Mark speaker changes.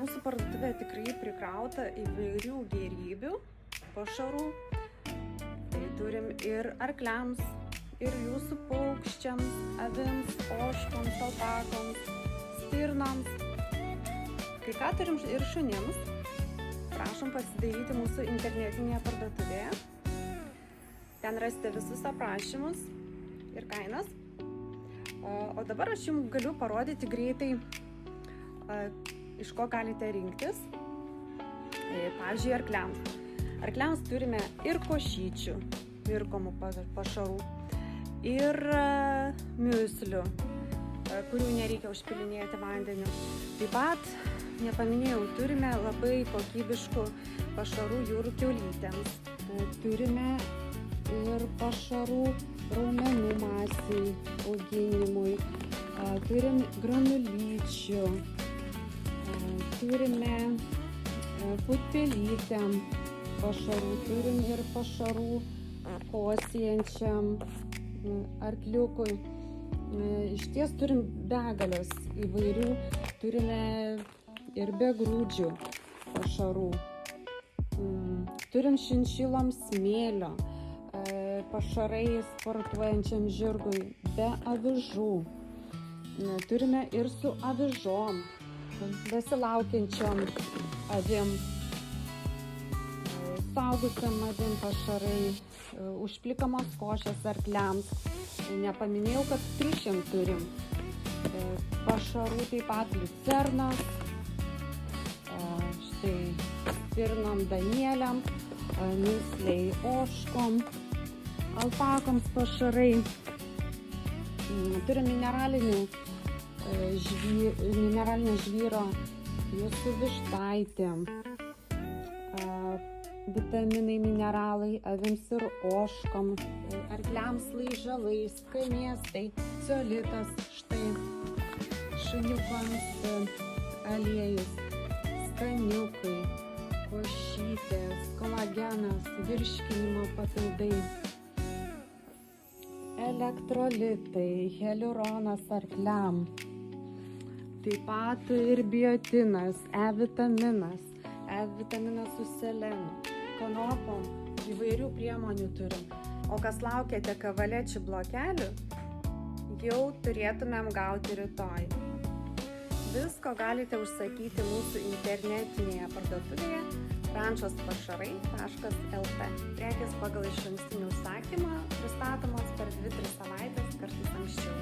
Speaker 1: Mūsų parduotuvė tikrai prikrauta įvairių gėrybių, pašarų. Tai turim ir arkliams, ir jūsų paukščiams, avims, ožkoms, alpakoms, stirnoms. Kai ką turim ir šunims. Prašom pasidairyti mūsų internetinėje parduotuvėje. Ten rasite visus aprašymus ir kainas. O dabar aš jums galiu parodyti greitai, iš ko galite rinktis. Pavyzdžiui, arkliams. Arkliams turime ir košyčių, virkomų pašarų, ir miuslių, kurių nereikia užpilinėti vandeniu. Taip pat, nepaminėjau, turime labai kokybiškų pašarų jūrų kiaulytėms. Turime ir pašarų raumenų masiai auginimui. Turim granulyčių. Turime putpelytėm pašarų. Turim ir pašarų kosėjančiam arkliukui. Iš ties turim begalės įvairių. Turime ir begrūdžių pašarų. Turim šinšilom smėlio, pašarai sportuojančiam žirgui, be avižų. Turime ir su avižom, besilaukiančiom avim, suaugusiam avim pašarai, užplikamos košės arkliams. Nepaminėjau, kad triušiam turim pašarų, taip pat liucernos, štai stirnom, danieliam, miusliai ožkom, alpakoms pašarai. Turim mineralinio žvyro, jūsų vištaitėm, vitaminai, mineralai, avims ir ožkom, arkliams laižalai, skanėstai, ceolitas, štai šuniukams aliejus, skaniukai, košytės, kolagenas, virškinimo papildai, elektrolitai, hialuronas arkliam, taip pat ir biotinas, E-vitaminas su selenu, kanopom, įvairių priemonių turim. O kas laukiate kavalečių blokelių, jau turėtumėm gauti rytoj. Visko galite užsakyti mūsų internetinėje parduotuvėje rančospašarai.lt. Prekės pagal išankstinį užsakymą pristatomos per 2-3 savaitės, kartais anksčiau.